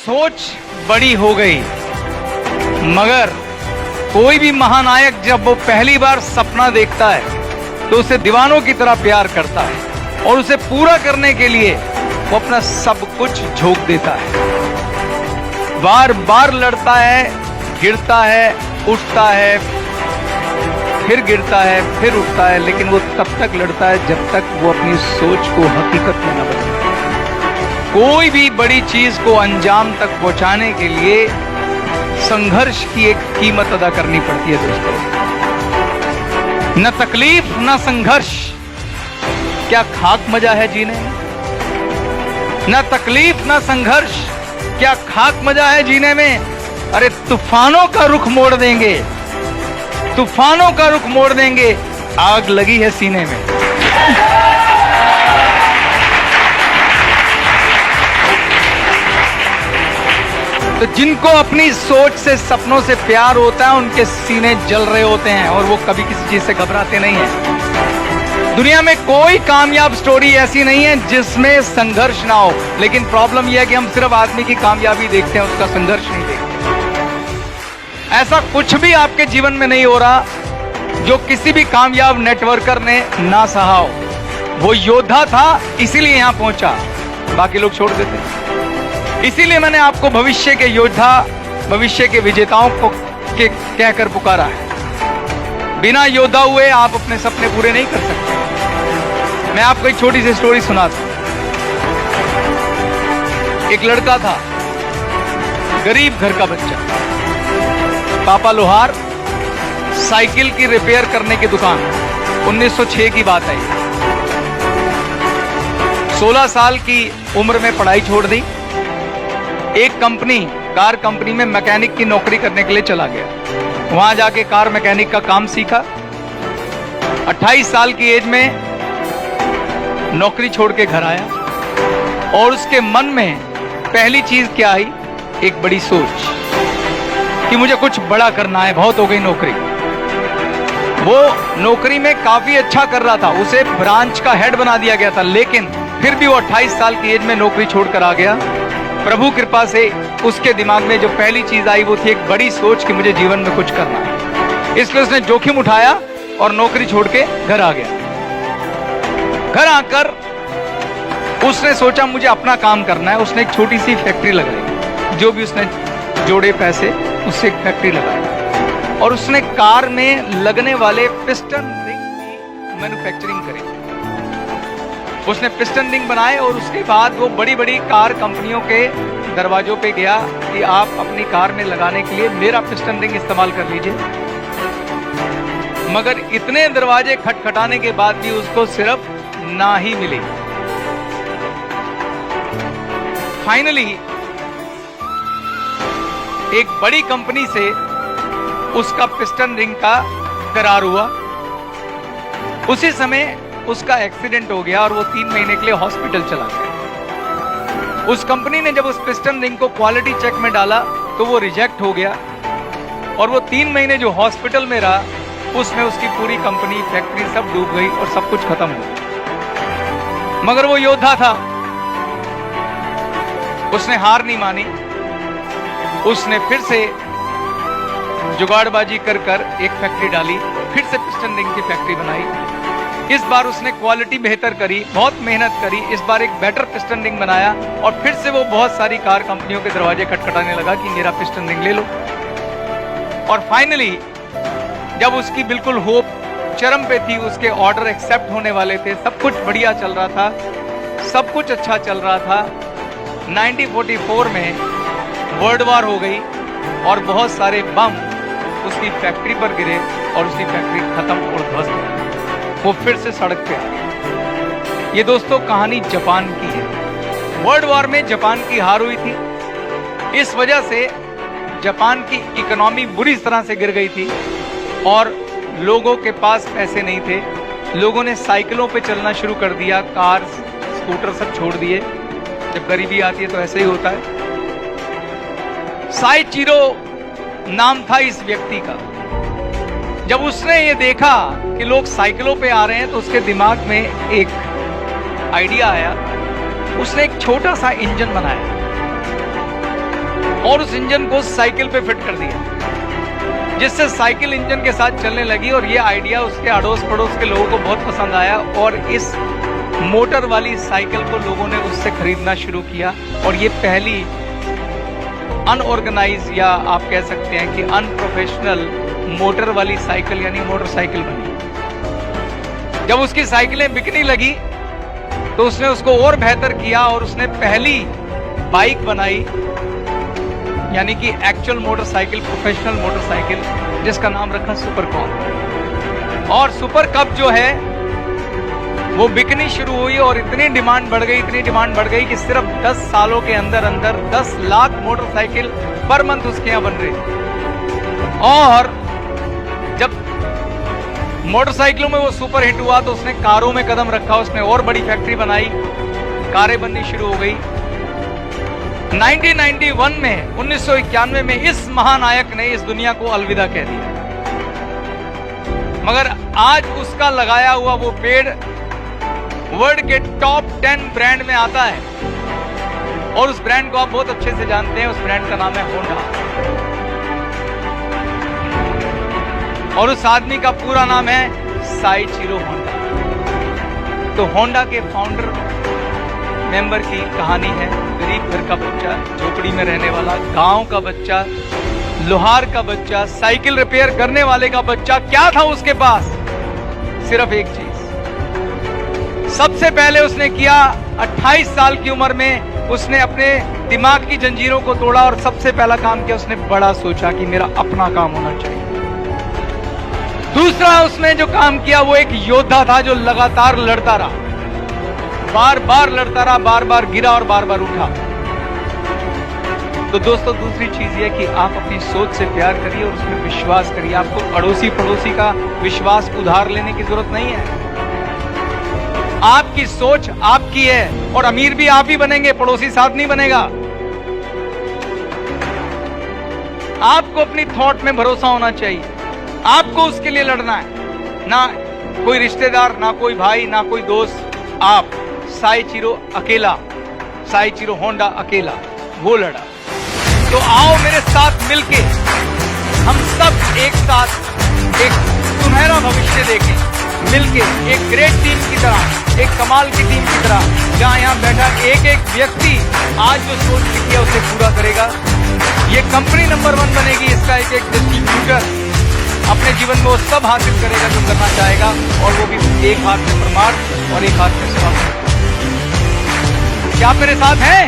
सोच बड़ी हो गई, मगर कोई भी महानायक जब वो पहली बार सपना देखता है तो उसे दीवानों की तरह प्यार करता है और उसे पूरा करने के लिए वो अपना सब कुछ झोंक देता है। बार बार लड़ता है, गिरता है, उठता है, फिर गिरता है, फिर उठता है, लेकिन वो तब तक लड़ता है जब तक वो अपनी सोच को हकीकत में न बदले। कोई भी बड़ी चीज को अंजाम तक पहुंचाने के लिए संघर्ष की एक कीमत अदा करनी पड़ती है दोस्तों। न तकलीफ न संघर्ष, क्या खाक मजा है जीने में? न तकलीफ न संघर्ष, क्या खाक मजा है जीने में? अरे तूफानों का रुख मोड़ देंगे, तूफानों का रुख मोड़ देंगे, आग लगी है सीने में। तो जिनको अपनी सोच से, सपनों से प्यार होता है, उनके सीने जल रहे होते हैं और वो कभी किसी चीज से घबराते नहीं हैं। दुनिया में कोई कामयाब स्टोरी ऐसी नहीं है जिसमें संघर्ष ना हो, लेकिन प्रॉब्लम यह है कि हम सिर्फ आदमी की कामयाबी देखते हैं, उसका संघर्ष नहीं देखते। ऐसा कुछ भी आपके जीवन में नहीं हो रहा जो किसी भी कामयाब नेटवर्कर ने ना सहा हो। वो योद्धा था इसीलिए यहां पहुंचा, बाकी लोग छोड़ देते हैं। इसीलिए मैंने आपको भविष्य के योद्धा, भविष्य के विजेताओं को कहकर पुकारा है। बिना योद्धा हुए आप अपने सपने पूरे नहीं कर सकते। मैं आपको एक छोटी सी स्टोरी सुनाता हूं। एक लड़का था, गरीब घर का बच्चा, पापा लोहार, साइकिल की रिपेयर करने की दुकान। 1906 की बात है। 16 साल की उम्र में पढ़ाई छोड़ दी, एक कंपनी, कार कंपनी में मैकेनिक की नौकरी करने के लिए चला गया। वहां जाके कार मैकेनिक का काम सीखा। 28 साल की एज में नौकरी छोड़ के घर आया और उसके मन में पहली चीज क्या आई? एक बड़ी सोच कि मुझे कुछ बड़ा करना है, बहुत हो गई नौकरी। वो नौकरी में काफी अच्छा कर रहा था, उसे ब्रांच का हेड बना दिया गया था, लेकिन फिर भी वो 28 साल की एज में नौकरी छोड़कर आ गया। प्रभु कृपा से उसके दिमाग में जो पहली चीज आई वो थी एक बड़ी सोच कि मुझे जीवन में कुछ करना है। इसलिए उसने जोखिम उठाया और नौकरी छोड़ के घर आ गया। घर आकर उसने सोचा मुझे अपना काम करना है। उसने एक छोटी सी फैक्ट्री लगाई, जो भी उसने जोड़े पैसे उससे एक फैक्ट्री लगाई और उसने कार में लगने वाले पिस्टन रिंग की मैन्युफैक्चरिंग करी। उसने पिस्टन रिंग बनाए और उसके बाद वो बड़ी बड़ी कार कंपनियों के दरवाजों पे गया कि आप अपनी कार में लगाने के लिए मेरा पिस्टन रिंग इस्तेमाल कर लीजिए। मगर इतने दरवाजे खटखटाने के बाद भी उसको सिर्फ ना ही मिली। फाइनली एक बड़ी कंपनी से उसका पिस्टन रिंग का करार हुआ। उसी समय उसका एक्सीडेंट हो गया और वो 3 महीने के लिए हॉस्पिटल चला गया। उस कंपनी ने जब उस पिस्टन रिंग को क्वालिटी चेक में डाला तो वो रिजेक्ट हो गया और वो 3 महीने जो हॉस्पिटल में रहा उसमें उसकी पूरी कंपनी, फैक्ट्री सब डूब गई और सब कुछ खत्म हो गया। मगर वो योद्धा था, उसने हार नहीं मानी। उसने फिर से जुगाड़बाजी कर एक फैक्ट्री डाली, फिर से पिस्टन रिंग की फैक्ट्री बनाई। इस बार उसने क्वालिटी बेहतर करी, बहुत मेहनत करी। इस बार एक बेटर पिस्टन रिंग बनाया और फिर से वो बहुत सारी कार कंपनियों के दरवाजे खटखटाने लगा कि मेरा पिस्टन रिंग ले लो। और फाइनली जब उसकी बिल्कुल होप चरम पे थी, उसके ऑर्डर एक्सेप्ट होने वाले थे, सब कुछ बढ़िया चल रहा था, सब कुछ अच्छा चल रहा था, 1944 में वर्ल्ड वॉर हो गई और बहुत सारे बम उसकी फैक्ट्री पर गिरे और उसकी फैक्ट्री खत्म और ध्वस्त हो गई। वो फिर से सड़क पे आ गया। ये दोस्तों कहानी जापान की है। वर्ल्ड वॉर में जापान की हार हुई थी। इस वजह से जापान की इकोनॉमी बुरी तरह से गिर गई थी और लोगों के पास पैसे नहीं थे। लोगों ने साइकिलों पे चलना शुरू कर दिया, कार, स्कूटर सब छोड़ दिए। जब गरीबी आती है तो ऐसे ही होता है। साइचिरो नाम था इस व्यक्ति का। जब उसने ये देखा कि लोग साइकिलों पे आ रहे हैं तो उसके दिमाग में एक आइडिया आया। उसने एक छोटा सा इंजन बनाया और उस इंजन को साइकिल पे फिट कर दिया, जिससे साइकिल इंजन के साथ चलने लगी। और ये आइडिया उसके अड़ोस पड़ोस के लोगों को बहुत पसंद आया और इस मोटर वाली साइकिल को लोगों ने उससे खरीदना शुरू किया। और ये पहली अनऑर्गेनाइज या आप कह सकते हैं कि अनप्रोफेशनल मोटर वाली साइकिल यानी मोटरसाइकिल बनी। जब उसकी साइकिलें बिकने लगी तो उसने उसको और बेहतर किया और उसने पहली बाइक बनाई, यानी कि एक्चुअल मोटरसाइकिल, प्रोफेशनल मोटरसाइकिल, जिसका नाम रखा सुपर कप। और सुपर कप जो है वो बिकनी शुरू हुई और इतनी डिमांड बढ़ गई कि सिर्फ 10 सालों के अंदर 10 लाख मोटरसाइकिल पर मंथ उसके यहां बन रही। और जब मोटरसाइकिलों में वो सुपर हिट हुआ तो उसने कारों में कदम रखा, उसने और बड़ी फैक्ट्री बनाई, कारें बननी शुरू हो गई। 1991 में 1991 में इस महानायक ने इस दुनिया को अलविदा कह दिया। मगर आज उसका लगाया हुआ वो पेड़ वर्ल्ड के टॉप 10 ब्रांड में आता है और उस ब्रांड को आप बहुत अच्छे से जानते हैं। उस ब्रांड का नाम है होंडा और उस आदमी का पूरा नाम है साइचिरो होंडा। तो होंडा के फाउंडर मेंबर की कहानी है। गरीब घर का बच्चा, झोपड़ी में रहने वाला, गांव का बच्चा, लोहार का बच्चा, साइकिल रिपेयर करने वाले का बच्चा। क्या था उसके पास? सिर्फ एक चीज। सबसे पहले उसने किया, 28 साल की उम्र में उसने अपने दिमाग की जंजीरों को तोड़ा और सबसे पहला काम किया, उसने बड़ा सोचा कि मेरा अपना काम होना चाहिए। दूसरा उसने जो काम किया वो एक योद्धा था जो लगातार लड़ता रहा, बार बार लड़ता रहा, बार बार गिरा और बार बार उठा। तो दोस्तों दूसरी चीज ये कि आप अपनी सोच से प्यार करिए और उसमें विश्वास करिए। आपको अड़ोसी पड़ोसी का विश्वास उधार लेने की जरूरत नहीं है। आपकी सोच आपकी है और अमीर भी आप ही बनेंगे, पड़ोसी साथ नहीं बनेगा। आपको अपनी थॉट में भरोसा होना चाहिए, आपको उसके लिए लड़ना है। ना कोई रिश्तेदार, ना कोई भाई, ना कोई दोस्त। आप साइचिरो अकेला, साइचिरो होंडा अकेला, वो लड़ा। तो आओ मेरे साथ मिलके हम सब एक साथ एक सुनहरा भविष्य देखें, मिलके एक ग्रेट टीम की तरह, एक कमाल की टीम की तरह, जहां यहां बैठा एक एक व्यक्ति आज जो सोच के किया उसे पूरा करेगा। ये कंपनी नंबर 1 बनेगी। इसका एक एक डिस्ट्रीब्यूटर अपने जीवन में वो सब हासिल करेगा जो करना चाहेगा, और वो भी एक हाथ में परमार्थ और एक हाथ में स्वास्थ्य। क्या आप मेरे साथ हैं?